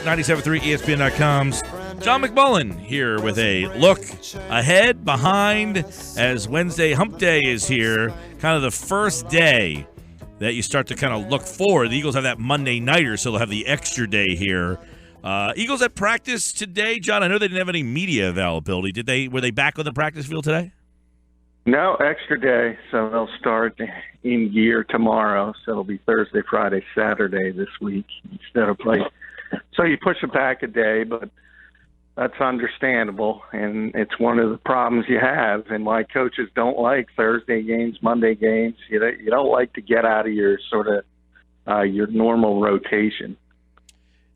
97.3 ESPN.com's John McMullen here with a look ahead, behind, as Wednesday Hump Day is here, kind of the first day that you start to kind of look forward. The Eagles have that Monday nighter, so they'll have the extra day here. Eagles at practice today, John. I know they didn't have any media availability. Were they back on the practice field today? No, extra day, so they'll start in gear tomorrow. So it'll be Thursday, Friday, Saturday this week instead of play. So you push it back a day, but that's understandable, and it's one of the problems you have and why coaches don't like Thursday games, Monday games. You don't like to get out of your sort of your normal rotation.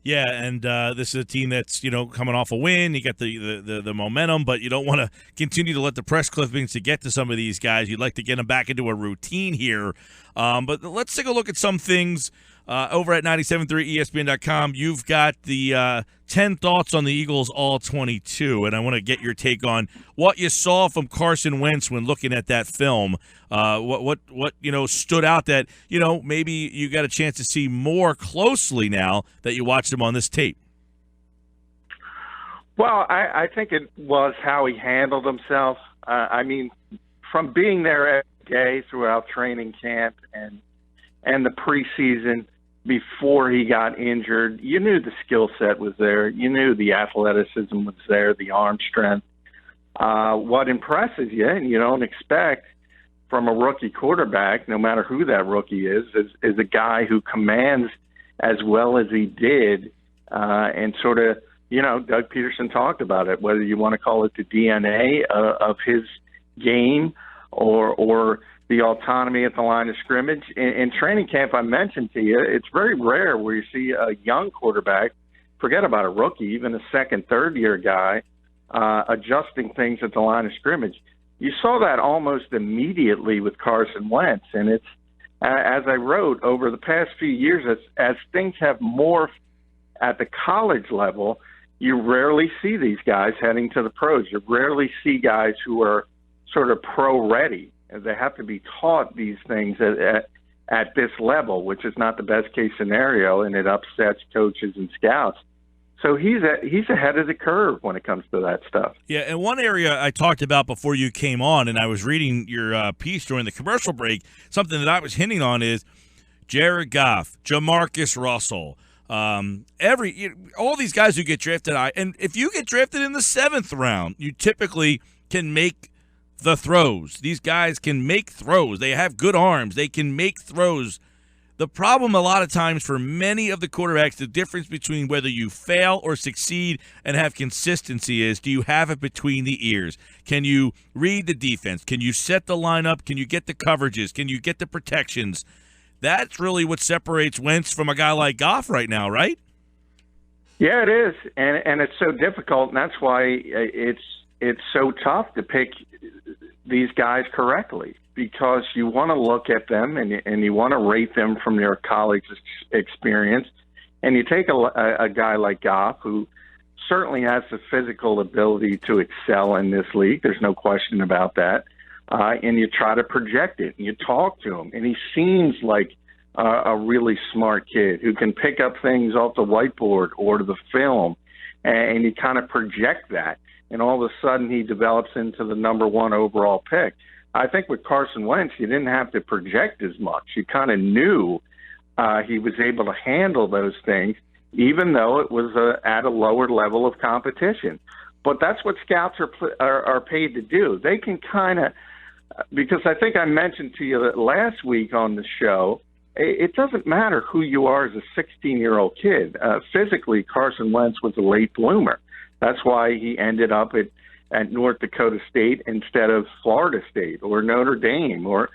Yeah, and this is a team that's, coming off a win. You got the momentum, but you don't want to continue to let the press clippings to get to some of these guys. You'd like to get them back into a routine here. But let's take a look at some things over at 97.3 ESPN.com. You've got the 10 thoughts on the Eagles All-22, and I want to get your take on what you saw from Carson Wentz when looking at that film. What stood out that, maybe you got a chance to see more closely now that you watched him on this tape? Well, I think it was how he handled himself. From being there every day throughout training camp and the preseason before he got injured, you knew the skill set was there. You knew the athleticism was there, the arm strength. What impresses you, and you don't expect from a rookie quarterback, no matter who that rookie is a guy who commands as well as he did, and sort of, Doug Peterson talked about it, whether you want to call it the DNA of his game or the autonomy at the line of scrimmage. In training camp, I mentioned to you, it's very rare where you see a young quarterback, forget about a rookie, even a second, third-year guy, adjusting things at the line of scrimmage. You saw that almost immediately with Carson Wentz, and it's, as I wrote, over the past few years, as things have morphed at the college level, you rarely see these guys heading to the pros. You rarely see guys who are sort of pro-ready. They have to be taught these things at this level, which is not the best-case scenario, and it upsets coaches and scouts. So he's ahead of the curve when it comes to that stuff. Yeah, and one area I talked about before you came on, and I was reading your piece during the commercial break, something that I was hinting on is Jared Goff, Jamarcus Russell, all these guys who get drafted. And if you get drafted in the 7th round, you typically can make the throws. These guys can make throws. They have good arms. They can make throws. The problem a lot of times for many of the quarterbacks, the difference between whether you fail or succeed and have consistency is, do you have it between the ears? Can you read the defense? Can you set the lineup? Can you get the coverages? Can you get the protections? That's really what separates Wentz from a guy like Goff right now, right? Yeah, it is. And it's so difficult, and that's why it's so tough to pick these guys correctly, because you want to look at them and you want to rate them from their college experience. And you take a guy like Goff, who certainly has the physical ability to excel in this league. There's no question about that. And you try to project it, and you talk to him, and he seems like a really smart kid who can pick up things off the whiteboard or the film, and you kind of project that. And all of a sudden he develops into the number 1 overall pick. I think with Carson Wentz, you didn't have to project as much. You kind of knew he was able to handle those things, even though it was at a lower level of competition. But that's what scouts are paid to do. They can kind of, because I think I mentioned to you that last week on the show, it doesn't matter who you are as a 16-year-old kid. Physically, Carson Wentz was a late bloomer. That's why he ended up at North Dakota State instead of Florida State or Notre Dame or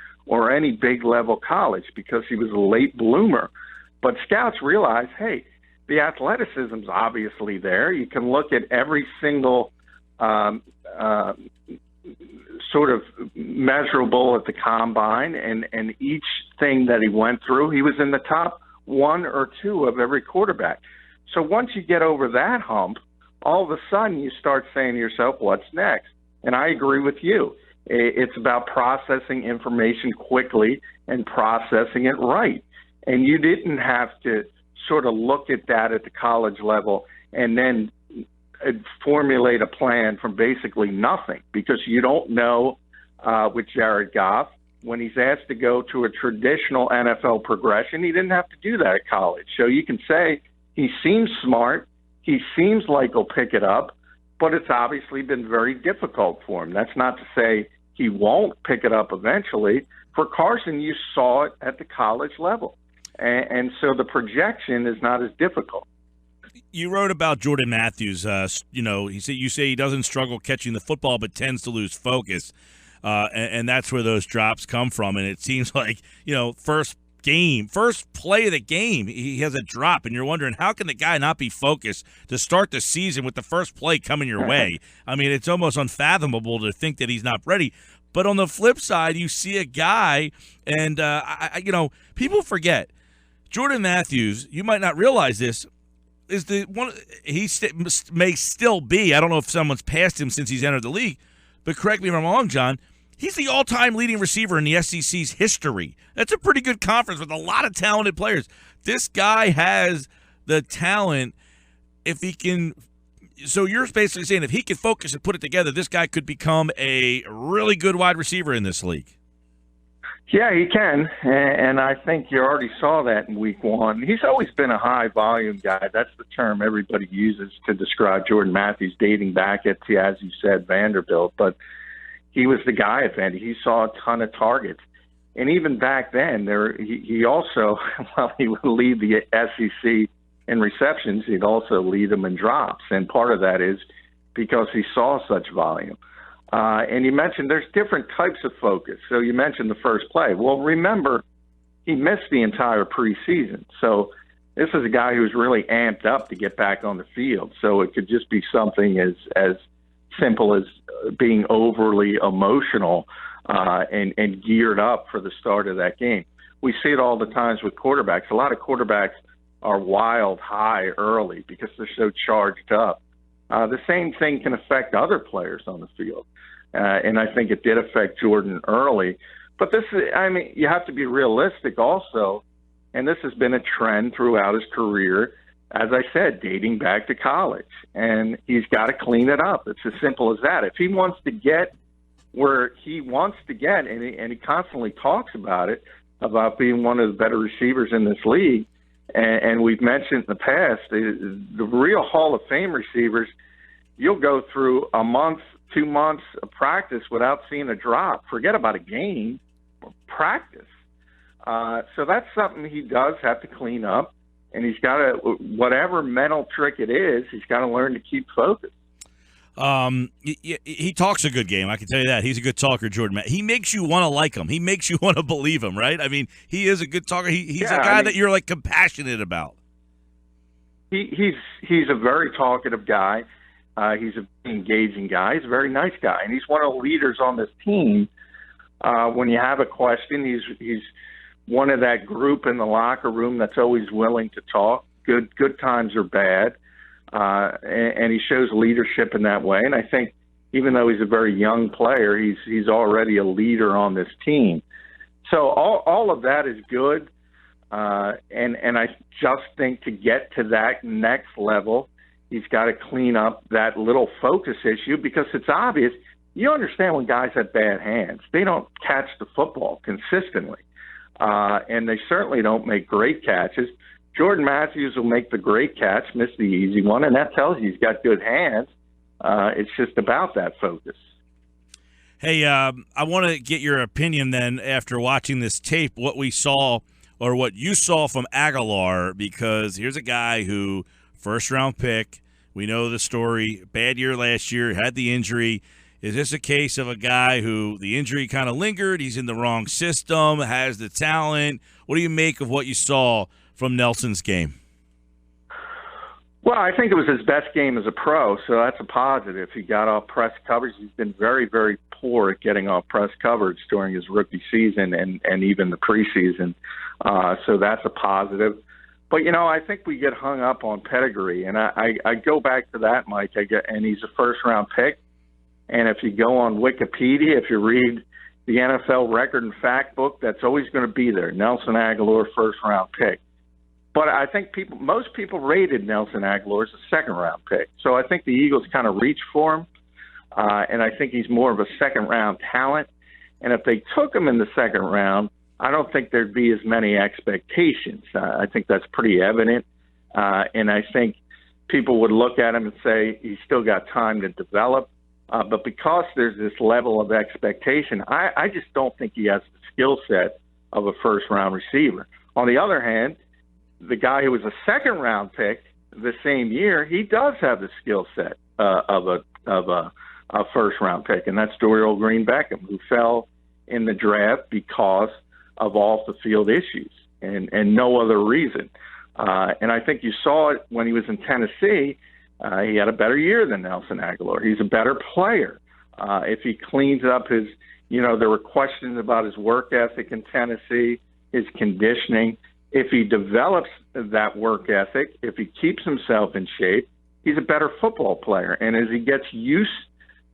any big-level college, because he was a late bloomer. But scouts realize, hey, the athleticism's obviously there. You can look at every single sort of measurable at the combine, and each thing that he went through, he was in the top 1 or 2 of every quarterback. So once you get over that hump, all of a sudden you start saying to yourself, what's next? And I agree with you. It's about processing information quickly and processing it right. And you didn't have to sort of look at that at the college level and then formulate a plan from basically nothing, because you don't know with Jared Goff, when he's asked to go to a traditional NFL progression, he didn't have to do that at college. So you can say he seems smart, he seems like he'll pick it up, but it's obviously been very difficult for him. That's not to say he won't pick it up eventually. For Carson, you saw it at the college level. And so the projection is not as difficult. You wrote about Jordan Matthews. You say he doesn't struggle catching the football, but tends to lose focus, and that's where those drops come from. And it seems like first play of the game, he has a drop, and you're wondering, how can the guy not be focused to start the season with the first play coming your way? I mean, it's almost unfathomable to think that he's not ready. But on the flip side, you see a guy, and people forget Jordan Matthews. You might not realize this. Is the one may still be. I don't know if someone's passed him since he's entered the league, but correct me if I'm wrong, John. He's the all-time leading receiver in the SEC's history. That's a pretty good conference with a lot of talented players. This guy has the talent. If he can, so you're basically saying if he can focus and put it together, this guy could become a really good wide receiver in this league. Yeah, he can, and I think you already saw that in week one. He's always been a high-volume guy. That's the term everybody uses to describe Jordan Matthews, dating back at, as you said, Vanderbilt. But he was the guy at Vandy. He saw a ton of targets. And even back then, he also, while he would lead the SEC in receptions, he'd also lead them in drops. And part of that is because he saw such volume. And you mentioned there's different types of focus. So you mentioned the first play. Well, remember, he missed the entire preseason. So this is a guy who's really amped up to get back on the field. So it could just be something as simple as being overly emotional and geared up for the start of that game. We see it all the times with quarterbacks. A lot of quarterbacks are wild high early because they're so charged up. The same thing can affect other players on the field. And I think it did affect Jordan early. But you have to be realistic also. And this has been a trend throughout his career, as I said, dating back to college. And he's got to clean it up. It's as simple as that. If he wants to get where he wants to get, and he constantly talks about it, about being one of the better receivers in this league, and we've mentioned in the past, the real Hall of Fame receivers, you'll go through a month, 2 months of practice without seeing a drop. Forget about a game, practice. So that's something he does have to clean up, and he's got to, whatever mental trick it is, he's got to learn to keep focused. He talks a good game. I can tell you that. He's a good talker, Jordan. He makes you want to like him. He makes you want to believe him, right? I mean, he is a good talker. He's a guy that you're compassionate about. He's a very talkative guy. He's an engaging guy. He's a very nice guy, and he's one of the leaders on this team. When you have a question, he's one of that group in the locker room that's always willing to talk. Good times or bad. And he shows leadership in that way. And I think even though he's a very young player, he's already a leader on this team. So all of that is good. And I just think to get to that next level, he's got to clean up that little focus issue, because it's obvious. You understand when guys have bad hands, they don't catch the football consistently. And they certainly don't make great catches. Jordan Matthews will make the great catch, miss the easy one, and that tells you he's got good hands. It's just about that focus. Hey, I want to get your opinion then after watching this tape, what we saw or what you saw from Aguilar, because here's a guy who, first-round pick, we know the story, bad year last year, had the injury. Is this a case of a guy who the injury kind of lingered, he's in the wrong system, has the talent? What do you make of what you saw from Nelson's game? Well, I think it was his best game as a pro, so that's a positive. He got off press coverage. He's been very, very poor at getting off press coverage during his rookie season and even the preseason. So that's a positive. But, I think we get hung up on pedigree. And I go back to that, Mike, and he's a first-round pick. And if you go on Wikipedia, if you read the NFL record and fact book, that's always going to be there. Nelson Aguilar, first-round pick. But I think most people rated Nelson Aguilar as a second-round pick. So I think the Eagles kind of reached for him, and I think he's more of a second-round talent. And if they took him in the second round, I don't think there'd be as many expectations. I think that's pretty evident. And I think people would look at him and say he's still got time to develop. But because there's this level of expectation, I just don't think he has the skill set of a first-round receiver. On the other hand, the guy who was a second-round pick the same year, he does have the skill set of a first-round pick, and that's Dorial Green-Beckham, who fell in the draft because of off-the-field issues and no other reason. And I think you saw it when he was in Tennessee. He had a better year than Nelson Aguilar. He's a better player. If he cleans up his, there were questions about his work ethic in Tennessee, his conditioning. If he develops that work ethic, if he keeps himself in shape, he's a better football player. And as he gets used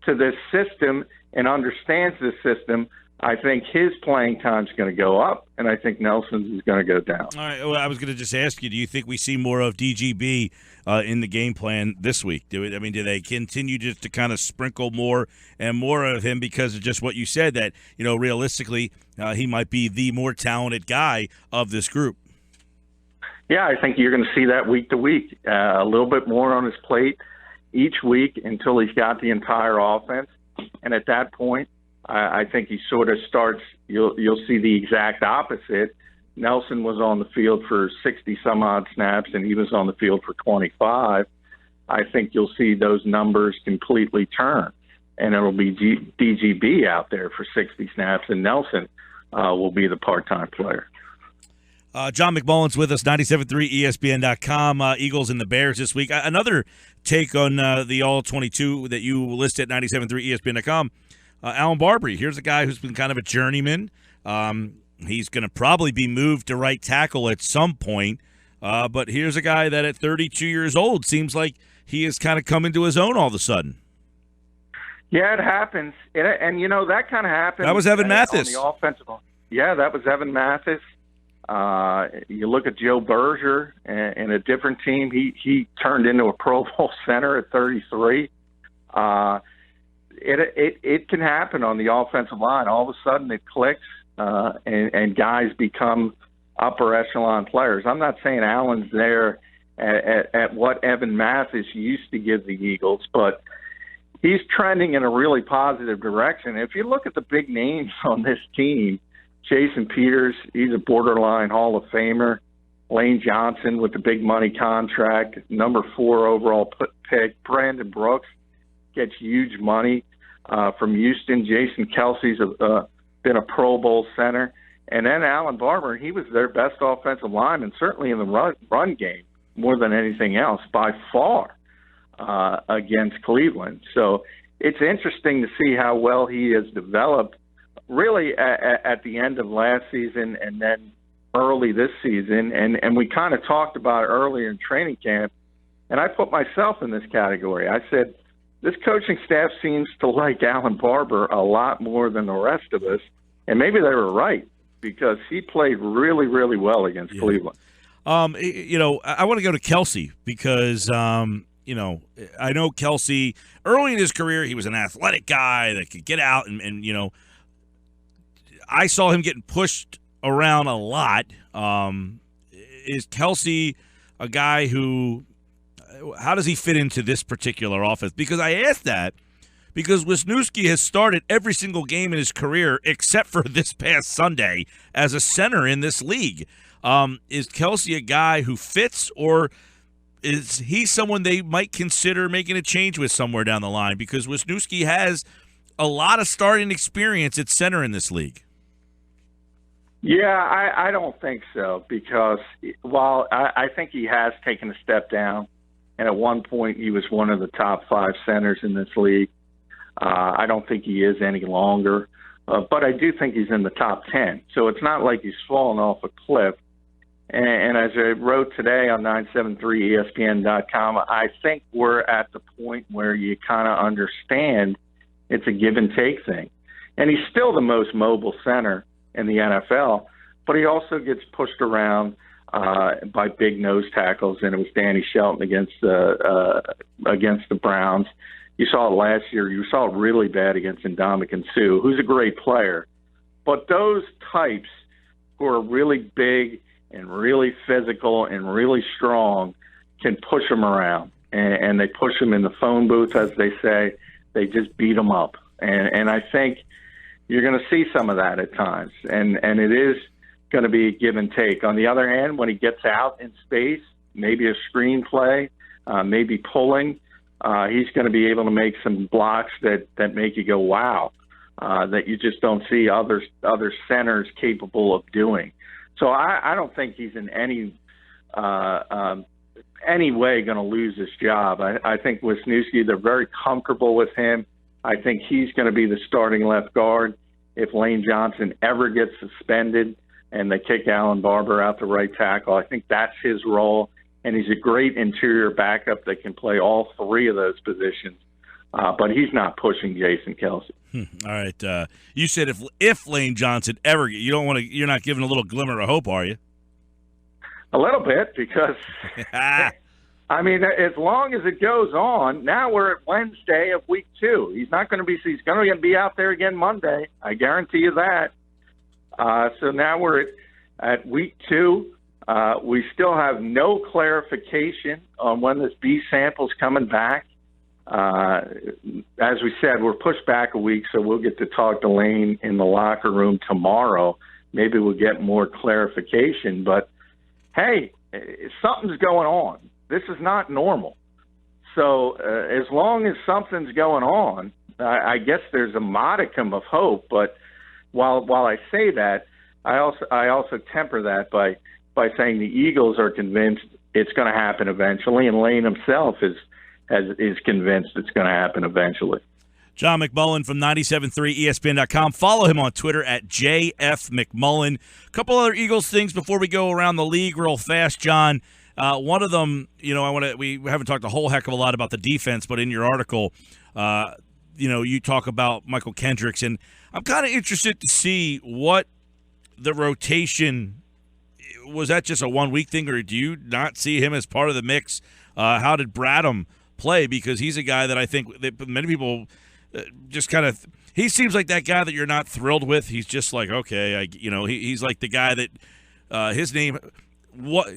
to this system and understands this system, I think his playing time is going to go up, and I think Nelson's is going to go down. All right. Well, I was going to just ask you, do you think we see more of DGB in the game plan this week? Do they continue just to kind of sprinkle more and more of him because of just what you said, that, realistically, he might be the more talented guy of this group? Yeah, I think you're going to see that week to week, a little bit more on his plate each week until he's got the entire offense. And at that point, I think he sort of starts, you'll see the exact opposite. Nelson was on the field for 60-some-odd snaps, and he was on the field for 25. I think you'll see those numbers completely turn, and it'll be DGB out there for 60 snaps, and Nelson will be the part-time player. John McMullen's with us, 97.3 ESPN.com. Eagles and the Bears this week. Another take on the All-22 that you list at 97.3 ESPN.com. Alan Barbery, here's a guy who's been kind of a journeyman. He's going to probably be moved to right tackle at some point. But here's a guy that at 32 years old seems like he has kind of come into his own all of a sudden. Yeah, it happens. And that kind of happened. That was Evan Mathis. On the offensive line. Yeah, that was Evan Mathis. You look at Joe Berger and a different team. He turned into a Pro Bowl center at 33. It can happen on the offensive line. All of a sudden it clicks, and guys become upper echelon players. I'm not saying Allen's there at what Evan Mathis used to give the Eagles, but he's trending in a really positive direction. If you look at the big names on this team, Jason Peters, he's a borderline Hall of Famer. Lane Johnson with the big money contract, number 4 overall pick. Brandon Brooks gets huge money from Houston. Jason Kelce's been a Pro Bowl center. And then Alan Barber, he was their best offensive lineman, certainly in the run game, more than anything else, by far, against Cleveland. So it's interesting to see how well he has developed really at the end of last season and then early this season. And we kind of talked about it earlier in training camp, and I put myself in this category. I said, this coaching staff seems to like Alan Barber a lot more than the rest of us, and maybe they were right because he played really, really well against Cleveland. I want to go to Kelce because, I know Kelce, early in his career, he was an athletic guy that could get out and I saw him getting pushed around a lot. Is Kelce a guy who, how does he fit into this particular offense? Because I asked that because Wisniewski has started every single game in his career except for this past Sunday as a center in this league. Is Kelce a guy who fits, or is he someone they might consider making a change with somewhere down the line? Because Wisniewski has a lot of starting experience at center in this league. Yeah, I don't think so, because while I think he has taken a step down, and at one point he was one of the top 5 centers in this league, I don't think he is any longer. But I do think he's in the top 10. So it's not like he's fallen off a cliff. And as I wrote today on 973ESPN.com, I think we're at the point where you kind of understand it's a give and take thing. And he's still the most mobile center in the NFL, but he also gets pushed around by big nose tackles, and it was Danny Shelton against the Browns. You saw it last year. You saw it really bad against Ndamukong Suh, who's a great player. But those types who are really big and really physical and really strong can push them around. And they push them in the phone booth, as they say. They just beat them up. And I think you're going to see some of that at times. And it is going to be a give and take. On the other hand, when he gets out in space, maybe a screen play, maybe pulling, he's going to be able to make some blocks that make you go, wow, that you just don't see other centers capable of doing. So I don't think he's in any way going to lose his job. I think Wisniewski, they're very comfortable with him. I think he's going to be the starting left guard. If Lane Johnson ever gets suspended and they kick Alan Barber out to right tackle, I think that's his role. And he's a great interior backup that can play all three of those positions. But he's not pushing Jason Kelce. All right. You said if Lane Johnson ever, you're not giving a little glimmer of hope, are you? A little bit, because I mean, as long as it goes on, now we're at Wednesday of week 2. He's going to be out there again Monday. I guarantee you that. So now we're at week 2. We still have no clarification on when this B sample's coming back. As we said, we're pushed back a week, so we'll get to talk to Lane in the locker room tomorrow. Maybe we'll get more clarification, but hey, something's going on. This is not normal. So as long as something's going on, I guess there's a modicum of hope. But while I say that, I also temper that by saying the Eagles are convinced it's going to happen eventually, and Lane himself is convinced it's going to happen eventually. John McMullen from 97.3 ESPN.com. Follow him on Twitter at JFMcMullen. A couple other Eagles things before we go around the league real fast, John. One of them, we haven't talked a whole heck of a lot about the defense, but in your article, you talk about Michael Kendricks, and I'm kind of interested to see what the rotation was. That just a 1 week thing, or do you not see him as part of the mix? How did Bradham play? Because he's a guy that I think that many people just kind of – he seems like that guy that you're not thrilled with. He's just like, okay, he's like the guy that his name –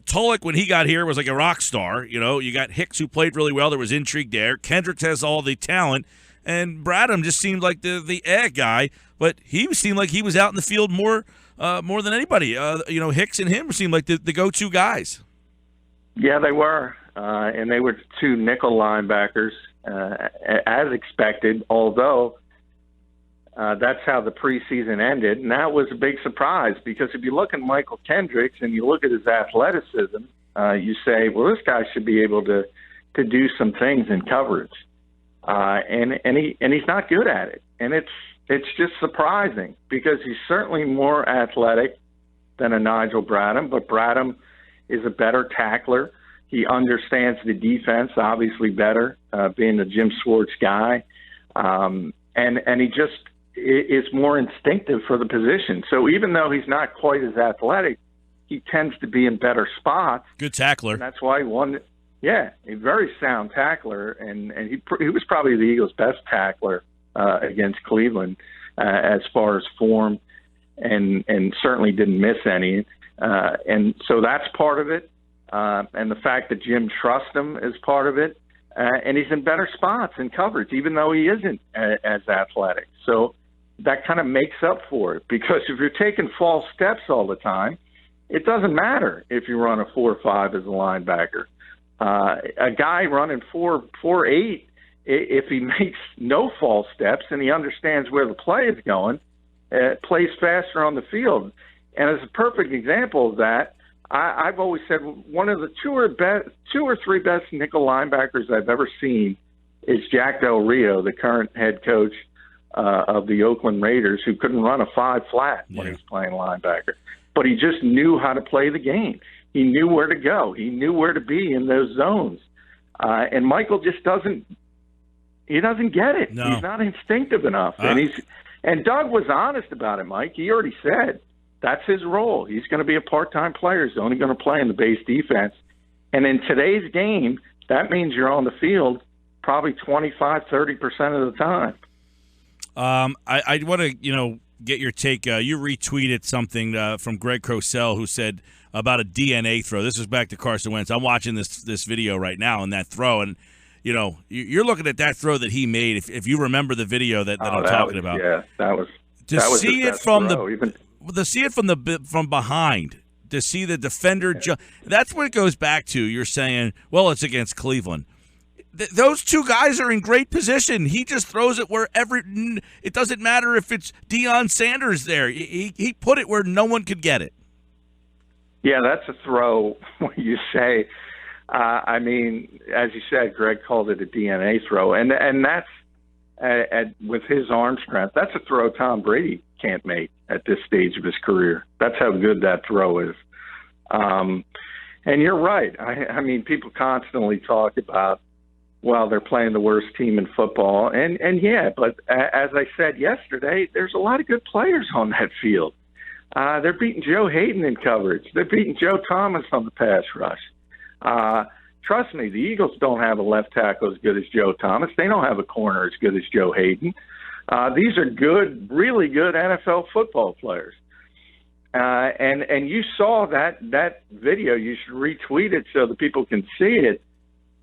Tulloch, when he got here, was like a rock star. You got Hicks, who played really well. There was intrigue there. Kendricks has all the talent, and Bradham just seemed like the guy. But he seemed like he was out in the field more than anybody. Hicks and him seemed like the go-to guys. Yeah, they were, and they were two nickel linebackers, as expected. Although that's how the preseason ended, and that was a big surprise, because if you look at Michael Kendricks and you look at his athleticism, you say, well, this guy should be able to do some things in coverage, and he's not good at it, and it's just surprising, because he's certainly more athletic than a Nigel Bradham, but Bradham is a better tackler. He understands the defense obviously better, being a Jim Schwartz guy, and he just is more instinctive for the position. So even though he's not quite as athletic, he tends to be in better spots. Good tackler. And that's why he won. Yeah, a very sound tackler, and he was probably the Eagles' best tackler against Cleveland as far as form, and certainly didn't miss any. And so that's part of it. And the fact that Jim trusts him is part of it. And he's in better spots in coverage, even though he isn't as athletic. So that kind of makes up for it, because if you're taking false steps all the time, it doesn't matter if you run a 4.5 as a linebacker. A guy running 4.8, if he makes no false steps and he understands where the play is going, plays faster on the field. And as a perfect example of that, I've always said one of the two or three best nickel linebackers I've ever seen is Jack Del Rio, the current head coach of the Oakland Raiders, who couldn't run a 5 flat when he was playing linebacker. But he just knew how to play the game. He knew where to go. He knew where to be in those zones. And Michael just doesn't get it. No. He's not instinctive enough. And Doug was honest about it, Mike. He already said, That's his role. He's going to be a part-time player. He's only going to play in the base defense. And in today's game, that means you're on the field probably 25, 30% of the time. I want to, get your take. You retweeted something from Greg Cosell, who said about a DNA throw. This is back to Carson Wentz. I'm watching this video right now and that throw, and you're looking at that throw that he made. If you remember the video that I'm talking about, yeah, that was see it from throw. To see it from behind, to see the defender that's what it goes back to. You're saying, well, it's against Cleveland. Those two guys are in great position. He just throws it wherever. It doesn't matter if it's Deion Sanders there. He put it where no one could get it. Yeah, that's a throw when you say. As you said, Greg called it a DNA throw, and that's with his arm strength. That's a throw Tom Brady can't make at this stage of his career. That's how good that throw is. And you're right. People constantly talk about, well, they're playing the worst team in football. And yeah, but as I said yesterday, there's a lot of good players on that field. They're beating Joe Hayden in coverage. They're beating Joe Thomas on the pass rush. Trust me, the Eagles don't have a left tackle as good as Joe Thomas. They don't have a corner as good as Joe Hayden. These are good, really good NFL football players. And you saw that video. You should retweet it so that people can see it.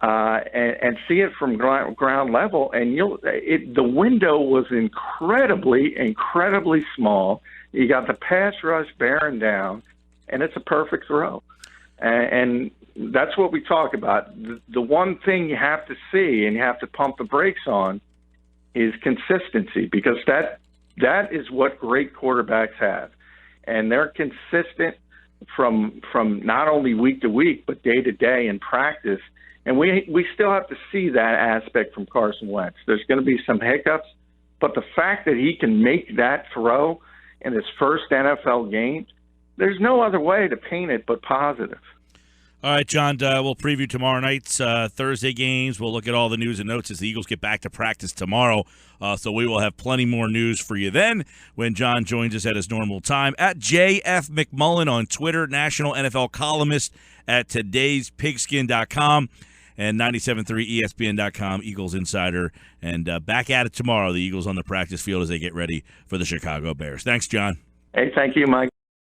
And see it from ground level, and the window was incredibly small. You got the pass rush bearing down, and it's a perfect throw. And that's what we talk about. The one thing you have to see and you have to pump the brakes on is consistency, because that is what great quarterbacks have, and they're consistent from not only week to week but day to day in practice. And we still have to see that aspect from Carson Wentz. There's going to be some hiccups, but the fact that he can make that throw in his first NFL game, there's no other way to paint it but positive. All right, John, we'll preview tomorrow night's Thursday games. We'll look at all the news and notes as the Eagles get back to practice tomorrow. So we will have plenty more news for you then when John joins us at his normal time. At JF McMullen on Twitter, national NFL columnist at todayspigskin.com. And 97.3 ESPN.com, Eagles Insider. And back at it tomorrow, the Eagles on the practice field as they get ready for the Chicago Bears. Thanks, John. Hey, thank you, Mike.